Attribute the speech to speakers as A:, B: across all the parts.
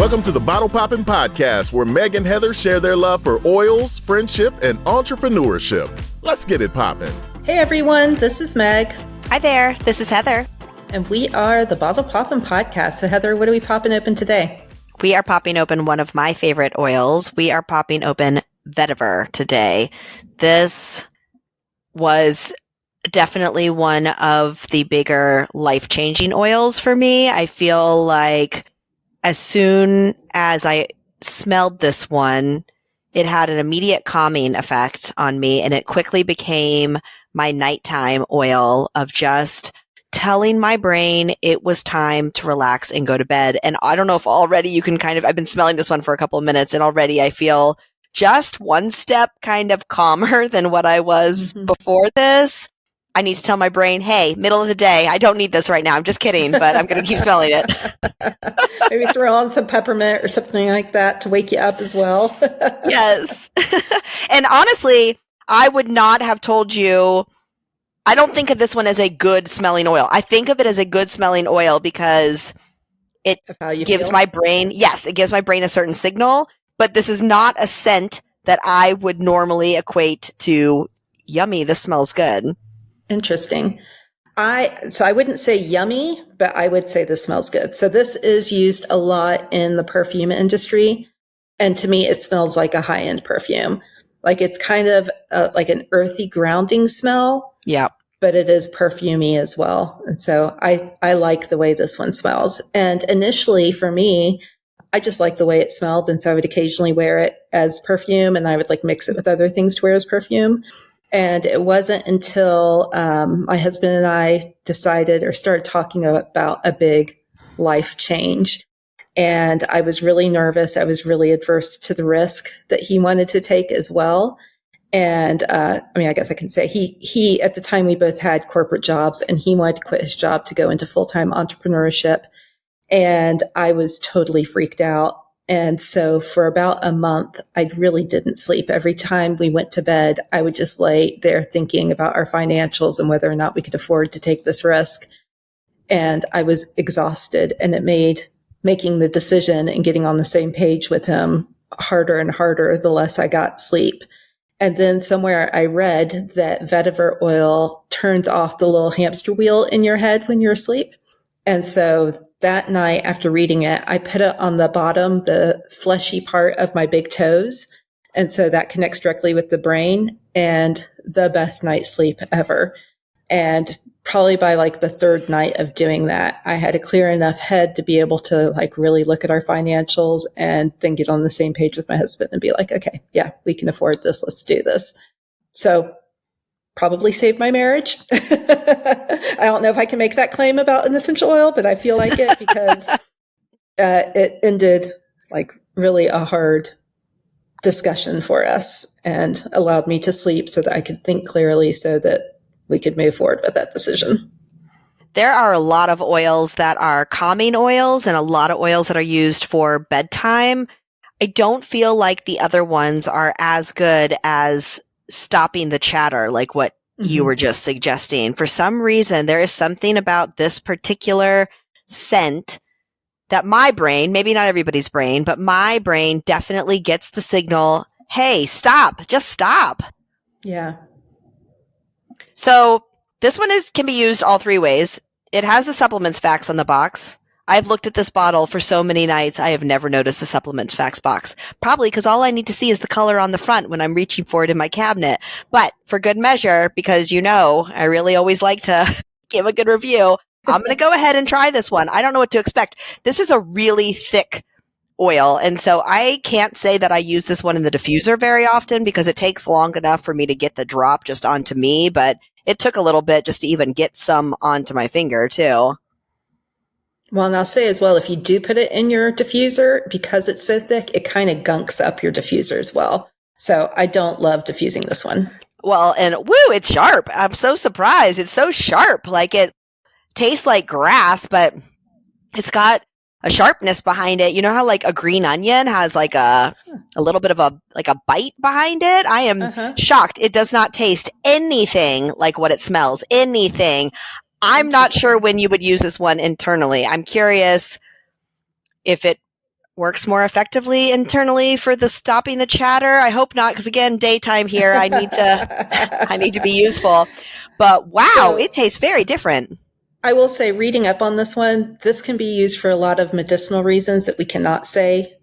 A: Welcome to the Bottle Poppin' Podcast, where Meg and Heather share their love for oils, friendship, and entrepreneurship. Let's get it poppin'.
B: Hey everyone, this is Meg.
C: Hi there, this is Heather.
B: And we are the Bottle Poppin' Podcast. So Heather, what are we popping open today?
C: We are popping open one of my favorite oils. We are popping open Vetiver today. This was definitely one of the bigger life-changing oils for me. I feel like as soon as I smelled this one, it had an immediate calming effect on me, and it quickly became my nighttime oil of just telling my brain it was time to relax and go to bed. And I don't know if already you can I've been smelling this one for a couple of minutes, and already I feel just one step kind of calmer than what I was before this. I need to tell my brain, hey, middle of the day, I don't need this right now. I'm just kidding, but I'm going to keep smelling it.
B: Maybe throw on some peppermint or something like that to wake you up as well.
C: Yes. And honestly, I would not have told you, I don't think of this one as a good smelling oil. I think of it as a good smelling oil because it gives my brain, it gives my brain a certain signal, but this is not a scent that I would normally equate to yummy, this smells good.
B: Interesting. So I wouldn't say yummy, but I would say this smells good. So this is used a lot in the perfume industry. And to me, it smells like a high-end perfume. Like it's kind of like an earthy grounding smell.
C: Yeah.
B: But it is perfumey as well. And so I like the way this one smells. And initially for me, I just like the way it smelled. And so I would occasionally wear it as perfume, and I would like mix it with other things to wear as perfume. And it wasn't until my husband and I decided or started talking about a big life change. And I was really nervous. I was really adverse to the risk that he wanted to take as well. And I guess I can say he at the time we both had corporate jobs, and he wanted to quit his job to go into full-time entrepreneurship. And I was totally freaked out. And so for about a month, I really didn't sleep. Every time we went to bed, I would just lay there thinking about our financials and whether or not we could afford to take this risk. And I was exhausted, and it made making the decision and getting on the same page with him harder and harder the less I got sleep. And then somewhere I read that vetiver oil turns off the little hamster wheel in your head when you're asleep. And so that night after reading it, I put it on the bottom, the fleshy part of my big toes. And so that connects directly with the brain, and the best night's sleep ever. And probably by like the third night of doing that, I had a clear enough head to be able to like really look at our financials and then get on the same page with my husband and be like, okay, yeah, we can afford this. Let's do this. So probably saved my marriage. I don't know if I can make that claim about an essential oil, but I feel like it because it ended like really a hard discussion for us and allowed me to sleep so that I could think clearly so that we could move forward with that decision.
C: There are a lot of oils that are calming oils and a lot of oils that are used for bedtime. I don't feel like the other ones are as good as stopping the chatter, like what you were just suggesting. For some reason, there is something about this particular scent that my brain, maybe not everybody's brain, but my brain definitely gets the signal, hey, stop, just stop.
B: Yeah.
C: So this one can be used all three ways. It has the supplements facts on the box. I've looked at this bottle for so many nights, I have never noticed the supplements facts box. Probably because all I need to see is the color on the front when I'm reaching for it in my cabinet. But for good measure, because I really always like to give a good review, I'm going to go ahead and try this one. I don't know what to expect. This is a really thick oil, and so I can't say that I use this one in the diffuser very often because it takes long enough for me to get the drop just onto me, but it took a little bit just to even get some onto my finger too.
B: Well, and I'll say as well, if you do put it in your diffuser, because it's so thick, it kind of gunks up your diffuser as well. So I don't love diffusing this one.
C: Well, and it's sharp. I'm so surprised. It's so sharp. Like it tastes like grass, but it's got a sharpness behind it. You know how like a green onion has like a little bit of a bite behind it? I am shocked. It does not taste anything like what it smells. Anything. I'm not sure when you would use this one internally. I'm curious if it works more effectively internally for the stopping the chatter. I hope not, because again, daytime here, I need to be useful. But wow, it tastes very different.
B: I will say, reading up on this one, this can be used for a lot of medicinal reasons that we cannot say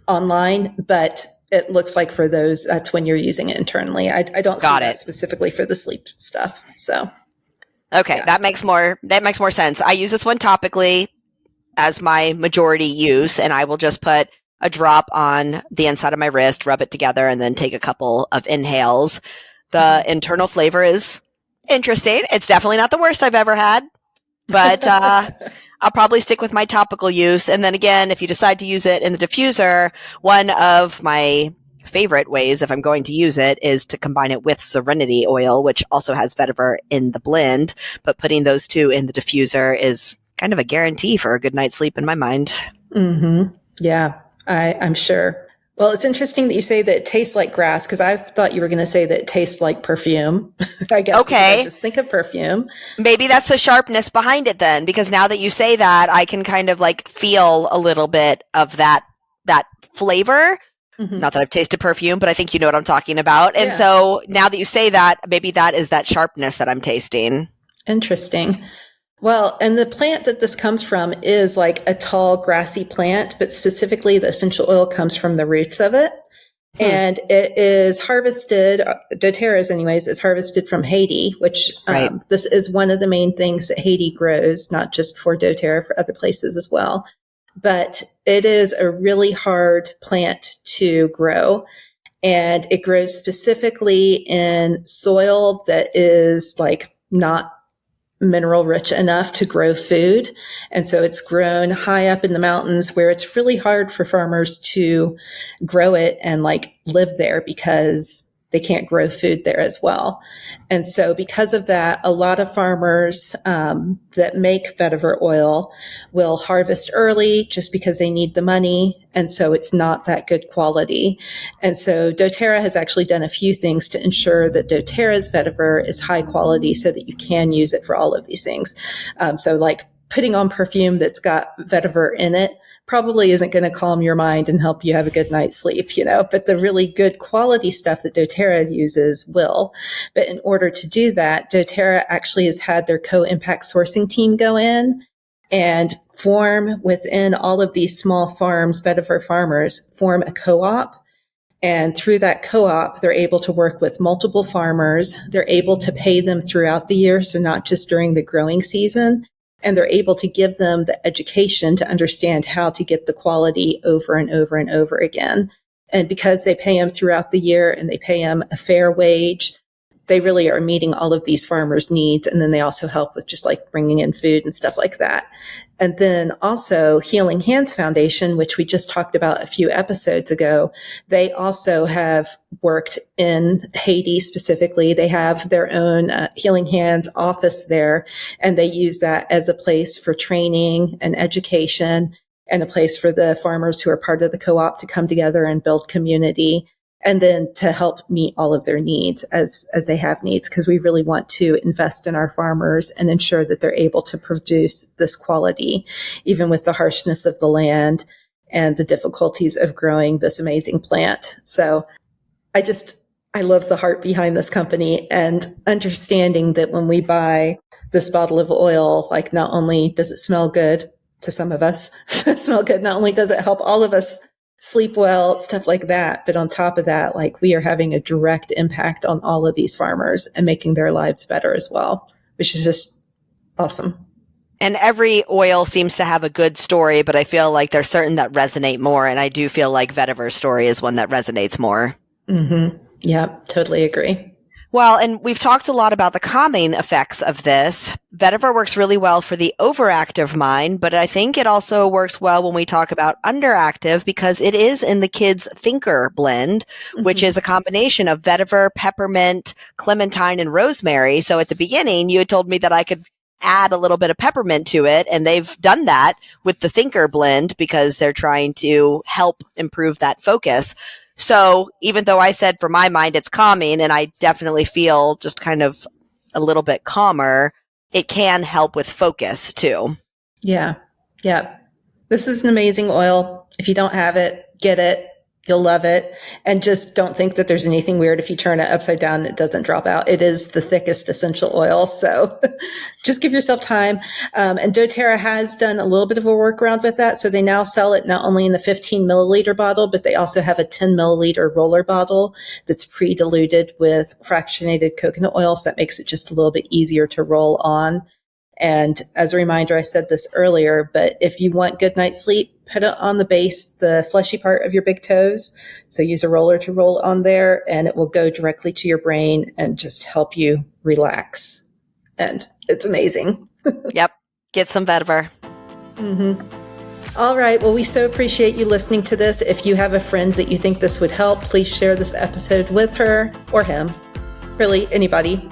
B: online, but it looks like for those, that's when you're using it internally. I don't see that specifically for the sleep stuff. So,
C: okay, that makes more sense. I use this one topically as my majority use, and I will just put a drop on the inside of my wrist, rub it together, and then take a couple of inhales. The internal flavor is interesting. It's definitely not the worst I've ever had, but I'll probably stick with my topical use. And then again, if you decide to use it in the diffuser, one of my favorite ways, if I'm going to use it, is to combine it with Serenity oil, which also has vetiver in the blend. But putting those two in the diffuser is kind of a guarantee for a good night's sleep in my mind.
B: Mm-hmm. Yeah, I'm sure. Well, it's interesting that you say that it tastes like grass, because I thought you were going to say that it tastes like perfume. I guess. Okay. I just think of perfume.
C: Maybe that's the sharpness behind it then, because now that you say that, I can kind of like feel a little bit of that flavor. Mm-hmm. Not that I've tasted perfume, but I think you know what I'm talking about. And so now that you say that, maybe that is that sharpness that I'm tasting.
B: Interesting. Well, and the plant that this comes from is like a tall, grassy plant, but specifically the essential oil comes from the roots of it. And it is harvested, doTERRA's anyways, is harvested from Haiti, which this is one of the main things that Haiti grows, not just for doTERRA, for other places as well. But it is a really hard plant to grow. And it grows specifically in soil that is like not mineral rich enough to grow food. And so it's grown high up in the mountains where it's really hard for farmers to grow it and like live there because they can't grow food there as well. And so because of that, a lot of farmers that make vetiver oil will harvest early just because they need the money. And so it's not that good quality. And so doTERRA has actually done a few things to ensure that doTERRA's vetiver is high quality so that you can use it for all of these things. So like putting on perfume that's got vetiver in it probably isn't going to calm your mind and help you have a good night's sleep, but the really good quality stuff that doTERRA uses will. But in order to do that, doTERRA actually has had their co-impact sourcing team go in and form within all of these small farms, vetiver farmers, form a co-op. And through that co-op, they're able to work with multiple farmers. They're able to pay them throughout the year, so not just during the growing season. And they're able to give them the education to understand how to get the quality over and over and over again. And because they pay them throughout the year and they pay them a fair wage, they really are meeting all of these farmers' needs. And then they also help with just like bringing in food and stuff like that. And then also Healing Hands Foundation, which we just talked about a few episodes ago, they also have worked in Haiti specifically. They have their own Healing Hands office there, and they use that as a place for training and education and a place for the farmers who are part of the co-op to come together and build community. And then to help meet all of their needs as they have needs, because we really want to invest in our farmers and ensure that they're able to produce this quality, even with the harshness of the land and the difficulties of growing this amazing plant. So I love the heart behind this company and understanding that when we buy this bottle of oil, like not only does it smell good to some of us, not only does it help all of us sleep well, stuff like that. But on top of that, like we are having a direct impact on all of these farmers and making their lives better as well, which is just awesome.
C: And every oil seems to have a good story, but I feel like there's certain that resonate more. And I do feel like Vetiver's story is one that resonates more.
B: Mm-hmm. Yeah, totally agree.
C: Well, and we've talked a lot about the calming effects of this. Vetiver works really well for the overactive mind, but I think it also works well when we talk about underactive because it is in the kids' thinker blend, which is a combination of vetiver, peppermint, clementine, and rosemary. So at the beginning, you had told me that I could add a little bit of peppermint to it, and they've done that with the thinker blend because they're trying to help improve that focus. So even though I said for my mind it's calming and I definitely feel just kind of a little bit calmer, it can help with focus too.
B: Yeah. Yeah. This is an amazing oil. If you don't have it, get it. You'll love it. And just don't think that there's anything weird if you turn it upside down and it doesn't drop out. It is the thickest essential oil. So just give yourself time. And doTERRA has done a little bit of a workaround with that. So they now sell it not only in the 15 milliliter bottle, but they also have a 10 milliliter roller bottle that's pre-diluted with fractionated coconut oil. So that makes it just a little bit easier to roll on. And as a reminder, I said this earlier, but if you want good night's sleep, put it on the base, the fleshy part of your big toes. So use a roller to roll on there, and it will go directly to your brain and just help you relax. And it's amazing.
C: Yep. Get some Vetiver.
B: Mm-hmm. All right. Well, we so appreciate you listening to this. If you have a friend that you think this would help, please share this episode with her or him. Really, anybody,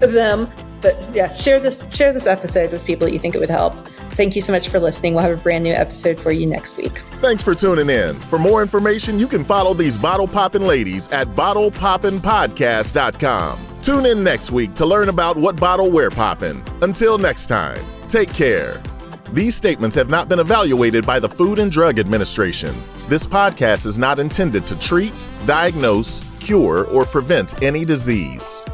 B: them. But yeah, share this episode with people that you think it would help. Thank you so much for listening. We'll have a brand new episode for you next week.
A: Thanks for tuning in. For more information, you can follow these bottle poppin' ladies at bottlepoppinpodcast.com. Tune in next week to learn about what bottle we're poppin'. Until next time, take care. These statements have not been evaluated by the Food and Drug Administration. This podcast is not intended to treat, diagnose, cure, or prevent any disease.